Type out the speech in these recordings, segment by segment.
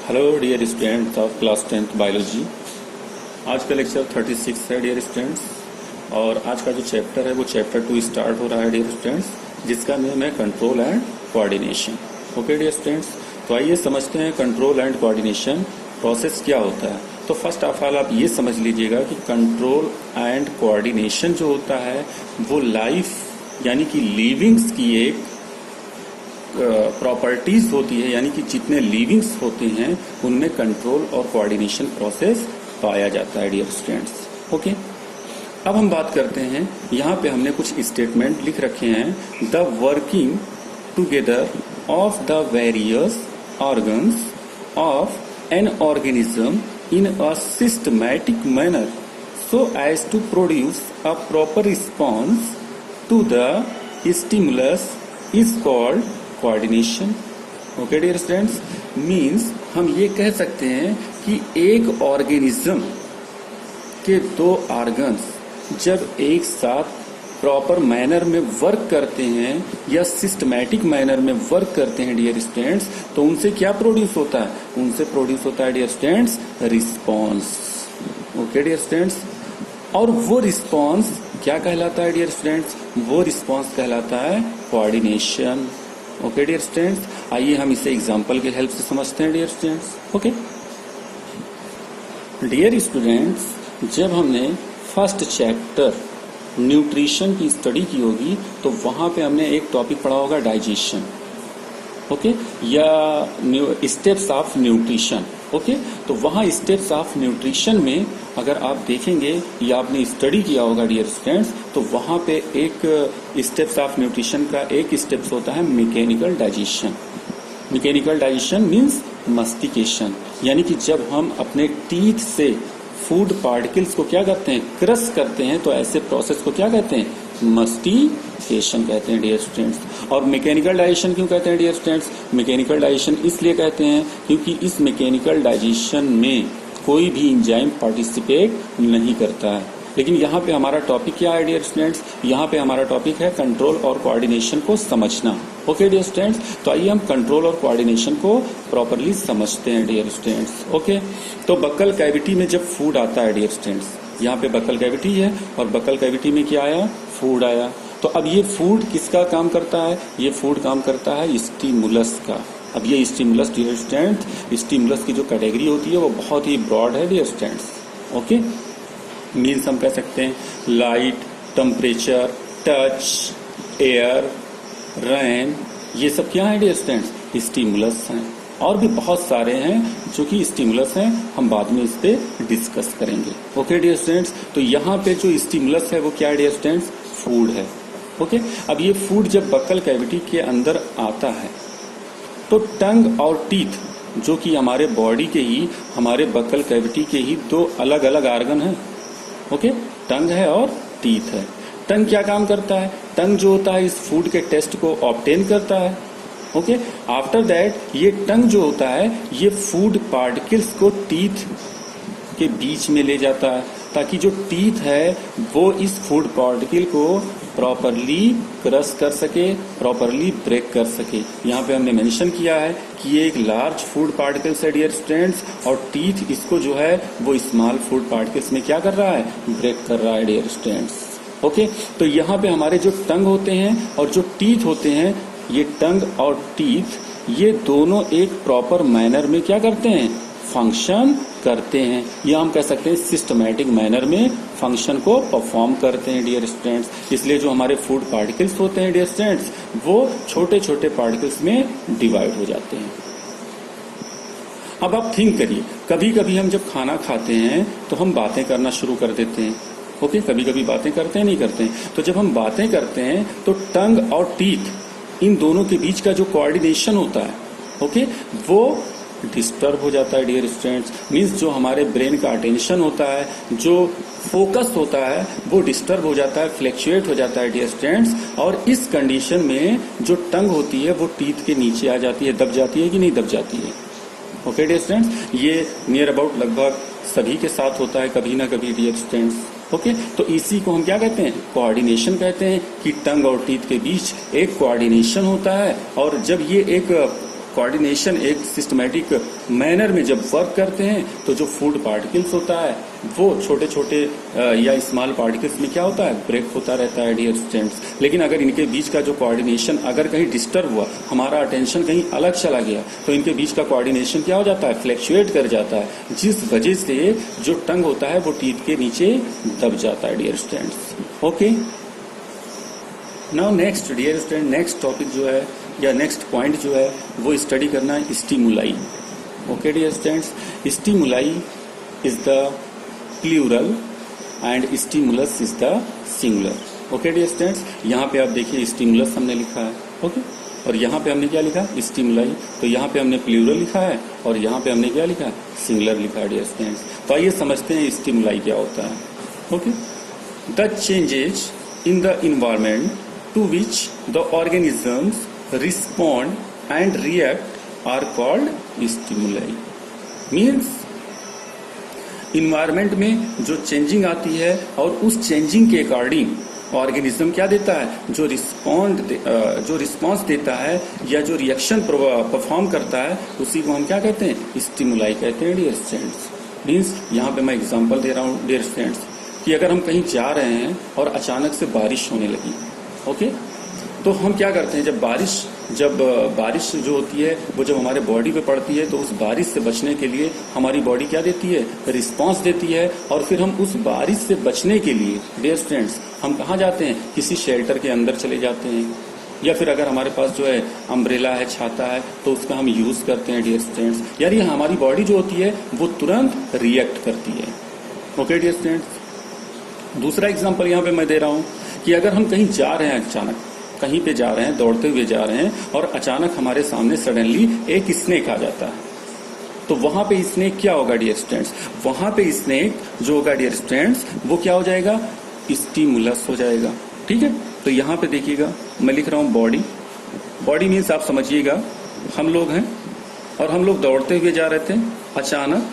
Hello dear students of class 10th biology. आज का lecture 36 है डियर स्टूडेंट्स, और आज का जो चैप्टर है वो चैप्टर 2 स्टार्ट हो रहा है डियर स्टूडेंट्स, जिसका नेम है control and coordination. Okay dear students, तो आइए समझते हैं कंट्रोल एंड कोऑर्डिनेशन प्रोसेस क्या होता है। तो फर्स्ट ऑफ ऑल आप ये समझ लीजिएगा कि कंट्रोल एंड कोऑर्डिनेशन जो होता है वो लाइफ यानी कि लिविंग्स की एक प्रॉपर्टीज होती है, यानी कि जितने लिविंग्स होते हैं उनमें कंट्रोल और कोऑर्डिनेशन प्रोसेस पाया जाता है डियर स्टूडेंट्स। ओके, अब हम बात करते हैं, यहाँ पे हमने कुछ स्टेटमेंट लिख रखे हैं। The working together of the various organs of an organism in a systematic manner so as to produce a proper response to the stimulus is called coordination. Okay dear students, means हम ये कह सकते हैं कि एक organism के दो organs जब एक साथ प्रॉपर मैनर में वर्क करते हैं या सिस्टमैटिक मैनर में वर्क करते हैं डियर स्टूडेंट्स, तो उनसे क्या प्रोड्यूस होता है? उनसे प्रोड्यूस होता है dear students response. Okay dear students, और वो रिस्पॉन्स क्या कहलाता है डियर स्टूडेंट्स? वो रिस्पॉन्स कहलाता है कोऑर्डिनेशन। ओके डियर स्टूडेंट्स, आइए हम इसे एग्जांपल के हेल्प से समझते हैं dear students. Okay dear students, जब हमने फर्स्ट चैप्टर न्यूट्रिशन की स्टडी की होगी तो वहां पे हमने एक टॉपिक पढ़ा होगा डाइजेशन, ओके, या स्टेप्स ऑफ न्यूट्रिशन। ओके, तो वहां स्टेप्स ऑफ न्यूट्रिशन में अगर आप देखेंगे या आपने स्टडी किया होगा डियर स्टूडेंट्स, तो वहां पे एक स्टेप्स ऑफ न्यूट्रिशन का एक स्टेप्स होता है mechanical digestion. Mechanical digestion means mastication, यानी कि जब हम अपने टीथ से फूड पार्टिकल्स को क्या करते हैं? क्रश करते हैं, तो ऐसे प्रोसेस को क्या कहते हैं? मस्टिकेशन कहते हैं डियर स्टूडेंट्स। और मैकेनिकल डाइजेशन क्यों कहते हैं डियर स्टूडेंट्स? मैकेनिकल डाइजेशन इसलिए कहते हैं क्योंकि इस मैकेनिकल डाइजेशन में कोई भी एंजाइम पार्टिसिपेट नहीं करता है। लेकिन यहाँ पे हमारा टॉपिक क्या है डियर स्टूडेंट्स? यहाँ पे हमारा टॉपिक है कंट्रोल और कोऑर्डिनेशन को समझना। ओके डियर स्टूडेंट्स, तो आइए हम कंट्रोल और कोऑर्डिनेशन को प्रॉपरली समझते हैं डियर स्टूडेंट्स। ओके, तो बक्कल कैविटी में जब फूड आता है डियर स्टूडेंट्स, यहाँ पे बक्कल कैविटी है और बक्कल कैविटी में क्या आया? फूड आया। तो अब ये फूड किसका काम करता है? ये फूड काम करता है स्टिमुलस का। अब ये स्टिमुलस डियर स्टूडेंट्स, स्टिमुलस की जो कैटेगरी होती है वो बहुत ही ब्रॉड है डियर स्टूडेंट्स। ओके, मीन्स हम कह सकते हैं light, temperature, touch, air, rain, ये सब क्या है डियर स्टूडेंट्स? स्टिमुलस हैं। और भी बहुत सारे हैं जो कि स्टिमुलस हैं, हम बाद में इस पे डिस्कस करेंगे। ओके डियर स्टूडेंट्स, तो यहाँ पे जो स्टिमुलस है वो क्या है डियर स्टूडेंट्स? फूड है। ओके, अब ये फूड जब बक्कल कैविटी के अंदर आता है तो टंग और टीथ, जो कि हमारे बॉडी के ही, हमारे बक्कल कैविटी के ही दो अलग अलग ऑर्गन हैं। ओके, टंग है और टीथ है। टंग क्या काम करता है? टंग जो होता है इस फूड के टेस्ट को ऑब्टेन करता है। ओके, आफ्टर दैट ये टंग जो होता है ये फूड पार्टिकल्स को टीथ के बीच में ले जाता है, ताकि जो टीथ है वो इस फूड पार्टिकल को प्रॉपरली क्रश कर सके, प्रॉपरली ब्रेक कर सके। यहाँ पे हमने मेंशन किया है कि ये एक लार्ज फूड पार्टिकल्स है डियर स्टूडेंट्स, और टीथ इसको जो है वो स्मॉल फूड पार्टिकल्स में क्या कर रहा है? ब्रेक कर रहा है डियर स्टूडेंट्स। ओके, तो यहाँ पे हमारे जो टंग होते हैं और जो टीथ होते हैं, ये टंग और टीथ ये दोनों एक प्रॉपर मैनर में क्या करते हैं? फंक्शन करते हैं, या हम कह सकते हैं सिस्टमैटिक मैनर में फंक्शन को परफॉर्म करते हैं डियर स्टूडेंट्स। इसलिए जो हमारे फूड पार्टिकल्स होते हैं डियर स्टूडेंट्स वो छोटे छोटे पार्टिकल्स में डिवाइड हो जाते हैं। अब आप थिंक करिए, कभी कभी हम जब खाना खाते हैं तो हम बातें करना शुरू कर देते हैं। ओके, कभी कभी बातें करते हैं, नहीं करते हैं। तो जब हम बातें करते हैं तो टंग और टीथ इन दोनों के बीच का जो कोऑर्डिनेशन होता है, ओके, वो डिस्टर्ब हो जाता है डियर स्टूडेंट्स। मीन्स जो हमारे ब्रेन का अटेंशन होता है, जो फोकस होता है, वो डिस्टर्ब हो जाता है, फ्लैक्चुएट हो जाता है डियर स्टूडेंट्स। और इस कंडीशन में जो टंग होती है वो टीथ के नीचे आ जाती है, दब जाती है कि नहीं दब जाती है? ओके डियर स्टूडेंट्स, ये नियर अबाउट लगभग सभी के साथ होता है कभी ना कभी डियर स्टूडेंट्स। ओके, तो इसी को हम क्या कहते हैं? कोऑर्डिनेशन कहते हैं, कि टंग और टीथ के बीच एक कोऑर्डिनेशन होता है। और जब ये एक कोऑर्डिनेशन एक सिस्टमेटिक मैनर में जब वर्क करते हैं तो जो फूड पार्टिकल्स होता है वो छोटे छोटे या स्मॉल पार्टिकल्स में क्या होता है, ब्रेक होता रहता है डियर स्टूडेंट्स। लेकिन अगर इनके बीच का जो कोऑर्डिनेशन अगर कहीं डिस्टर्ब हुआ, हमारा अटेंशन कहीं अलग चला गया, तो इनके बीच का कोऑर्डिनेशन क्या हो जाता है, फ्लैक्चुएट कर जाता है, जिस वजह से जो टंग होता है वो टीथ के नीचे दब जाता है dear students. Okay, now next dear student, next topic जो है या नेक्स्ट पॉइंट जो है वो स्टडी करना है stimuli. Okay dear students, stimuli is the plural and stimulus is the singular. Okay dear students, यहाँ पे आप देखिए स्टिमुलस हमने लिखा है, ओके, और यहाँ पे हमने क्या लिखा, स्टिमुलाई। तो यहाँ पे हमने प्लूरल लिखा है और यहाँ पे हमने क्या लिखा, सिंगुलर लिखा है डियर स्टूडेंट्स। तो आइए समझते हैं स्टिमुलाई क्या होता है। Okay, the changes in the environment to which the organisms respond and react are called stimuli। Means environment में जो चेंजिंग आती है और उस चेंजिंग के अकॉर्डिंग ऑर्गेनिज्म क्या देता है, जो रिस्पॉन्स देता है या जो रिएक्शन परफॉर्म करता है, उसी को हम क्या कहते हैं, स्टिमुलाई कहते हैं डियर स्टूडेंट्स। मीन्स यहाँ पे मैं एग्जांपल दे रहा हूँ डियर स्टूडेंट्स कि अगर हम कहीं जा रहे हैं और अचानक से बारिश होने लगी, ओके, तो हम क्या करते हैं, जब बारिश जो होती है वो जब हमारे बॉडी पे पड़ती है तो उस बारिश से बचने के लिए हमारी बॉडी क्या देती है, रिस्पांस देती है। और फिर हम उस बारिश से बचने के लिए डियर स्टूडेंट्स हम कहाँ जाते हैं, किसी शेल्टर के अंदर चले जाते हैं, या फिर अगर हमारे पास जो है अम्ब्रेला है, छाता है, तो उसका हम यूज करते हैं डियर स्टूडेंट्स। यानी हमारी बॉडी जो होती है वो तुरंत रिएक्ट करती है। ओके डियर स्टूडेंट्स, दूसरा एग्जाम्पल यहाँ पे मैं दे रहा हूँ कि अगर हम कहीं जा रहे हैं, अचानक कहीं पे जा रहे हैं, दौड़ते हुए जा रहे हैं और अचानक हमारे सामने सडनली एक स्नेक आ जाता है, तो वहां पे स्नेक क्या होगा डियर स्टूडेंट्स, वहां पे स्नेक जो होगा डियर स्टूडेंट्स वो क्या हो जाएगा, स्टिमुलस हो जाएगा। ठीक है, तो यहाँ पे देखिएगा मैं लिख रहा हूँ बॉडी मीन्स आप समझिएगा हम लोग हैं और हम लोग दौड़ते हुए जा रहे थे, अचानक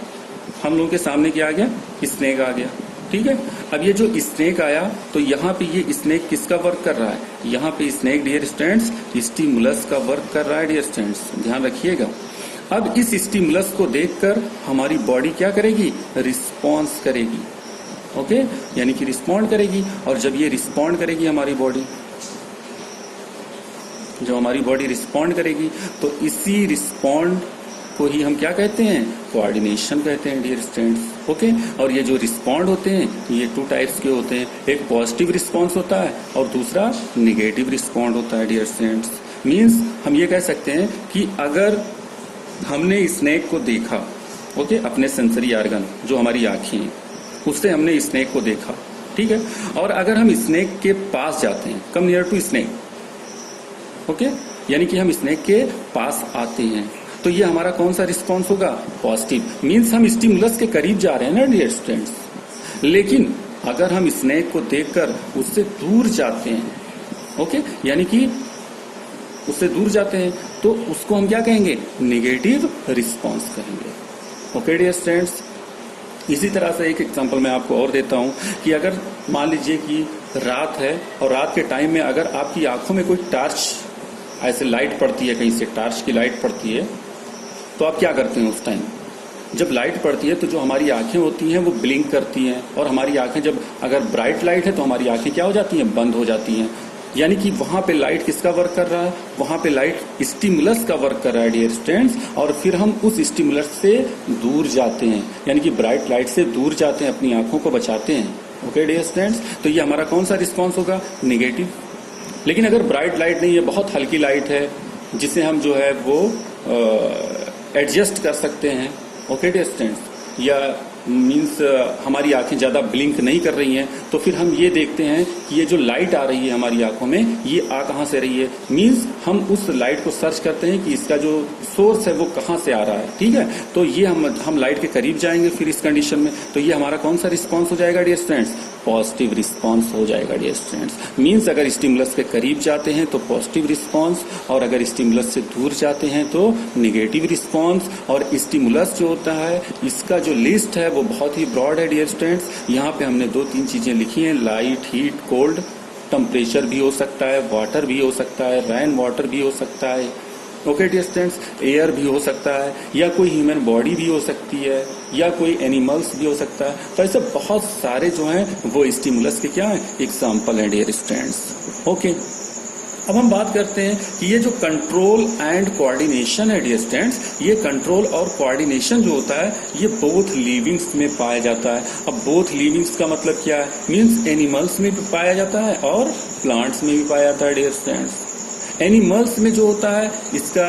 हम लोगों के सामने क्या आ गया, स्नेक आ गया। ठीक है, अब ये जो स्नेक आया तो यहाँ पे ये स्नेक किसका वर्क कर रहा है, यहाँ पे स्नेक डियर स्टूडेंट्स स्टिमुलस का वर्क कर रहा है डियर स्टूडेंट्स, ध्यान रखिएगा। अब इस स्टिमुलस को देखकर हमारी बॉडी क्या करेगी, रिस्पॉन्स करेगी। ओके, यानी कि रिस्पॉन्ड करेगी, और जब ये रिस्पॉन्ड करेगी हमारी बॉडी, जब हमारी बॉडी रिस्पॉन्ड करेगी तो इसी रिस्पॉन्ड को ही हम क्या कहते हैं, कोऑर्डिनेशन कहते हैं डियर स्टूडेंट्स। ओके, और ये जो रिस्पॉन्ड होते हैं ये 2 टाइप्स के होते हैं, एक पॉजिटिव रिस्पॉन्स होता है और दूसरा निगेटिव रिस्पॉन्ड होता है डियर स्टूडेंट्स। मीन्स हम ये कह सकते हैं कि अगर हमने स्नेक को देखा, ओके, अपने सेंसरी ऑर्गन जो हमारी आंखें हैं उससे हमने स्नेक को देखा, ठीक है, और अगर हम स्नेक के पास जाते हैं, come near to snake, okay, यानी कि हम स्नेक के पास आते हैं, तो ये हमारा कौन सा रिस्पॉन्स होगा, पॉजिटिव। मीन्स हम स्टिमुलस के करीब जा रहे हैं ना डियर स्टूडेंट्स। लेकिन अगर हम स्नेक को देखकर उससे दूर जाते हैं, ओके, यानी कि उससे दूर जाते हैं, तो उसको हम क्या कहेंगे, निगेटिव रिस्पॉन्स कहेंगे। ओके डियर स्टूडेंट्स, इसी तरह से एक एग्जांपल मैं आपको और देता हूं कि अगर मान लीजिए कि रात है और रात के टाइम में अगर आपकी आंखों में कोई टॉर्च ऐसे लाइट पड़ती है, कहीं से टॉर्च की लाइट पड़ती है, तो आप क्या करते हैं उस टाइम, जब लाइट पड़ती है तो जो हमारी आंखें होती हैं वो ब्लिंक करती हैं, और हमारी आंखें जब अगर ब्राइट लाइट है तो हमारी आंखें क्या हो जाती हैं, बंद हो जाती हैं। यानी कि वहां पे लाइट किसका वर्क कर रहा है, वहां पे लाइट स्टिमुलस का वर्क कर रहा है डियर स्टूडेंट्स, और फिर हम उस स्टिमुलस से दूर जाते हैं, यानी कि ब्राइट लाइट से दूर जाते हैं, अपनी आंखों को बचाते हैं। ओके डियर स्टूडेंट्स, तो ये हमारा कौन सा रिस्पॉन्स होगा, निगेटिव। लेकिन अगर ब्राइट लाइट नहीं है, बहुत हल्की लाइट है जिसे हम जो है वो एडजस्ट कर सकते हैं, ओके डियर स्टूडेंट्स, या मीन्स हमारी आंखें ज्यादा ब्लिंक नहीं कर रही हैं, तो फिर हम ये देखते हैं कि ये जो लाइट आ रही है हमारी आंखों में ये आ कहां से रही है। मीन्स हम उस लाइट को सर्च करते हैं कि इसका जो सोर्स है वो कहां से आ रहा है। ठीक है, तो ये हम लाइट के करीब जाएंगे फिर इस कंडीशन में, तो ये हमारा कौन सा रिस्पॉन्स हो जाएगा डियर स्टूडेंट्स, पॉजिटिव रिस्पॉन्स हो जाएगा डियर स्टूडेंट्स। मीन्स अगर स्टिमुलस के करीब जाते हैं तो पॉजिटिव रिस्पॉन्स, और अगर स्टिमुलस से दूर जाते हैं तो निगेटिव रिस्पॉन्स। और स्टिमुलस जो होता है इसका जो लिस्ट है वो बहुत ही ब्रॉड है डियर स्टूडेंट्स। यहाँ पे हमने 2-3 चीजें लिखी हैं, लाइट, हीट, कोल्ड, टेम्परेचर भी हो सकता है, वाटर भी हो सकता है, रेन वाटर भी हो सकता है, ओके डियर स्टूडेंट्स, एयर भी हो सकता है, या कोई ह्यूमन बॉडी भी हो सकती है, या कोई एनिमल्स भी हो सकता है। तो ऐसे बहुत सारे जो हैं वो स्टिमुलस के क्या है, एग्जाम्पल है डियर स्टूडेंट्स। ओके, अब हम बात करते हैं कि ये जो कंट्रोल एंड कोऑर्डिनेशन है डियर स्टूडेंट्स, ये कंट्रोल और कोऑर्डिनेशन जो होता है ये बोथ लिविंग्स में पाया जाता है। अब बोथ लिविंग्स का मतलब क्या है, मीन्स एनिमल्स में भी पाया जाता है और प्लांट्स में भी पाया जाता है डियर स्टूडेंट्स। एनिमल्स में जो होता है इसका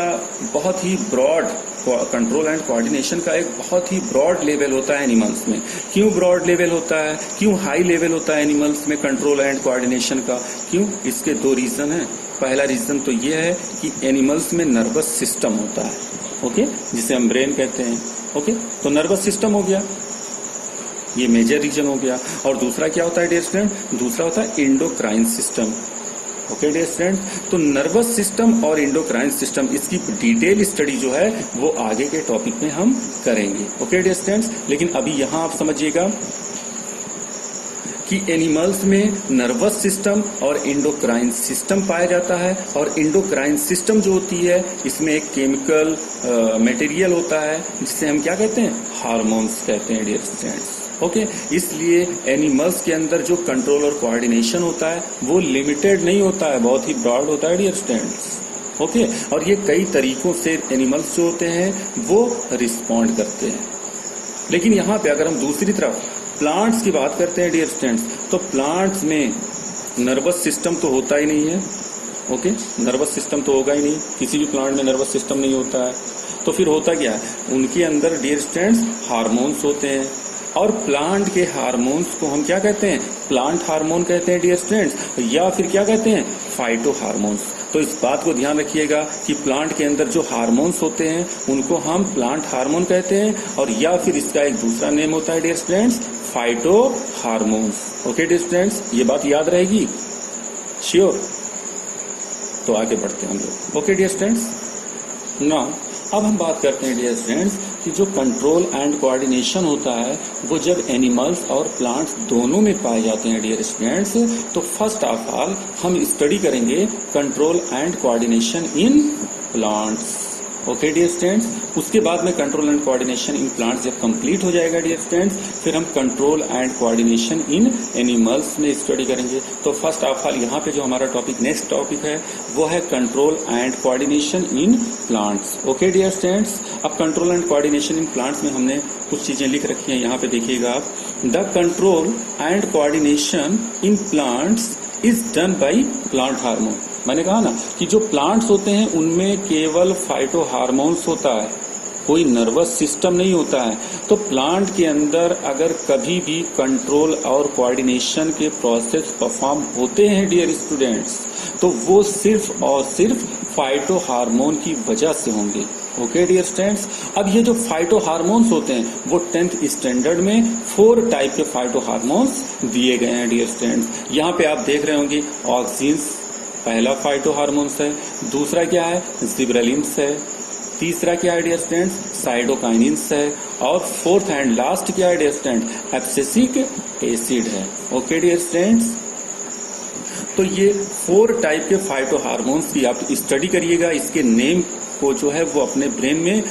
बहुत ही ब्रॉड कंट्रोल एंड कोऑर्डिनेशन का एक बहुत ही ब्रॉड लेवल होता है एनिमल्स में। क्यों ब्रॉड लेवल होता है, क्यों हाई लेवल होता है एनिमल्स में कंट्रोल एंड कोऑर्डिनेशन का? क्यों? इसके दो रीजन है। पहला रीजन तो ये है कि एनिमल्स में नर्वस सिस्टम होता है, ओके, जिसे हम ब्रेन कहते हैं। ओके, तो नर्वस सिस्टम हो गया, ये मेजर रीजन हो गया। और दूसरा क्या होता है डियर स्टूडेंट, दूसरा होता है endocrine system. Okay dear student, तो नर्वस सिस्टम और एंडोक्राइन सिस्टम, इसकी डिटेल स्टडी जो है वो आगे के टॉपिक में हम करेंगे। ओके डियर स्टूडेंट्स, लेकिन अभी यहां आप समझिएगा कि एनिमल्स में नर्वस सिस्टम और एंडोक्राइन सिस्टम पाया जाता है। और एंडोक्राइन सिस्टम जो होती है इसमें एक केमिकल मटेरियल होता है जिसे हम क्या कहते हैं, हार्मोन्स कहते हैं डियर स्टूडेंट्स। ओके, इसलिए एनिमल्स के अंदर जो कंट्रोल और कोऑर्डिनेशन होता है वो लिमिटेड नहीं होता है, बहुत ही ब्रॉड होता है डियर स्टूडेंट्स। ओके, और ये कई तरीकों से एनिमल्स जो होते हैं वो रिस्पॉन्ड करते हैं। लेकिन यहाँ पे अगर हम दूसरी तरफ प्लांट्स की बात करते हैं डियर स्टूडेंट्स, तो प्लांट्स में नर्वस सिस्टम तो होता ही नहीं है। ओके, नर्वस सिस्टम तो होगा ही नहीं, किसी भी प्लांट में नर्वस सिस्टम नहीं होता है। तो फिर होता क्या है, उनके अंदर डियर स्टूडेंट्स हार्मोन्स होते हैं। और प्लांट के हार्मोन्स को हम क्या कहते हैं, प्लांट हार्मोन कहते हैं डियर स्टूडेंट्स, या फिर क्या कहते हैं, फाइटो हार्मोन्स। तो इस बात को ध्यान रखिएगा कि प्लांट के अंदर जो हार्मोन्स होते हैं उनको हम प्लांट हार्मोन कहते हैं, और या फिर इसका एक दूसरा नेम होता है dear students, phyto hormones. Okay dear students, ये बात याद रहेगी, श्योर? तो आगे बढ़ते हैं हम लोग। ओके डियर स्टूडेंट्स, नाउ अब हम बात करते हैं डियर स्टूडेंट्स कि जो कंट्रोल एंड कोऑर्डिनेशन होता है वो जब एनिमल्स और प्लांट्स दोनों में पाए जाते हैं डियर स्टूडेंट्स, तो फर्स्ट ऑफ ऑल हम स्टडी करेंगे control and coordination in plants. Okay dear students, उसके बाद में control and coordination in plants जब कंप्लीट हो जाएगा डियर स्टूडेंट्स, फिर हम control and coordination in animals में स्टडी करेंगे। तो फर्स्ट ऑफ ऑल यहाँ पे जो हमारा टॉपिक नेक्स्ट टॉपिक है वो है control and coordination in plants. Okay dear students, अब control and coordination in plants में हमने कुछ चीजें लिख रखी हैं, यहाँ पे देखिएगा आप। The control and coordination in plants is done by plant hormone. मैंने कहा ना कि जो प्लांट्स होते हैं उनमें केवल फाइटो हार्मोन्स होता है, कोई नर्वस सिस्टम नहीं होता है। तो प्लांट के अंदर अगर कभी भी कंट्रोल और कोऑर्डिनेशन के प्रोसेस परफॉर्म होते हैं डियर स्टूडेंट्स, तो वो सिर्फ और सिर्फ फाइटो हार्मोन की वजह से होंगे। ओके डियर स्टूडेंट्स, अब ये जो फाइटो हार्मोन्स होते हैं वो 10th स्टैंडर्ड में 4 टाइप के फाइटो हार्मोन्स दिए गए हैं डियर स्टूडेंट्स। यहाँ पे आप देख रहे होंगे ऑक्सिन्स पहला फाइटो हार्मोन्स है, दूसरा क्या है, जिब्रेलिन्स है, तीसरा क्या है डियर स्टूडेंट्स, साइटोकाइनिन्स है, और फोर्थ एंड लास्ट क्या है डियर स्टूडेंट्स, एब्सिसिक एसिड है। ओके डियर स्टूडेंट्स, तो ये 4 टाइप के फाइटो हार्मोन्स की आप स्टडी करिएगा, इसके नेम को जो है वो अपने ब्रेन में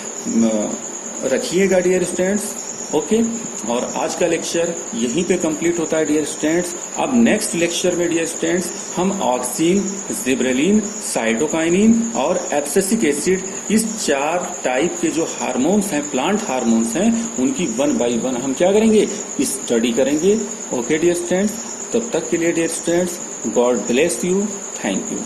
रखिएगा डियर स्टूडेंट्स। ओके, और आज का लेक्चर यहीं पे कंप्लीट होता है डियर स्टूडेंट्स। अब नेक्स्ट लेक्चर में डियर स्टूडेंट्स हम ऑक्सिन, जिब्रेलिन, साइटोकाइनिन और एब्सिसिक एसिड, इस 4 टाइप के जो हार्मोन्स हैं, प्लांट हार्मोन्स हैं, उनकी 1 बाय 1 हम क्या करेंगे, स्टडी करेंगे। ओके डियर स्टूडेंट्स, तब तक के लिए dear students, God bless you, thank you.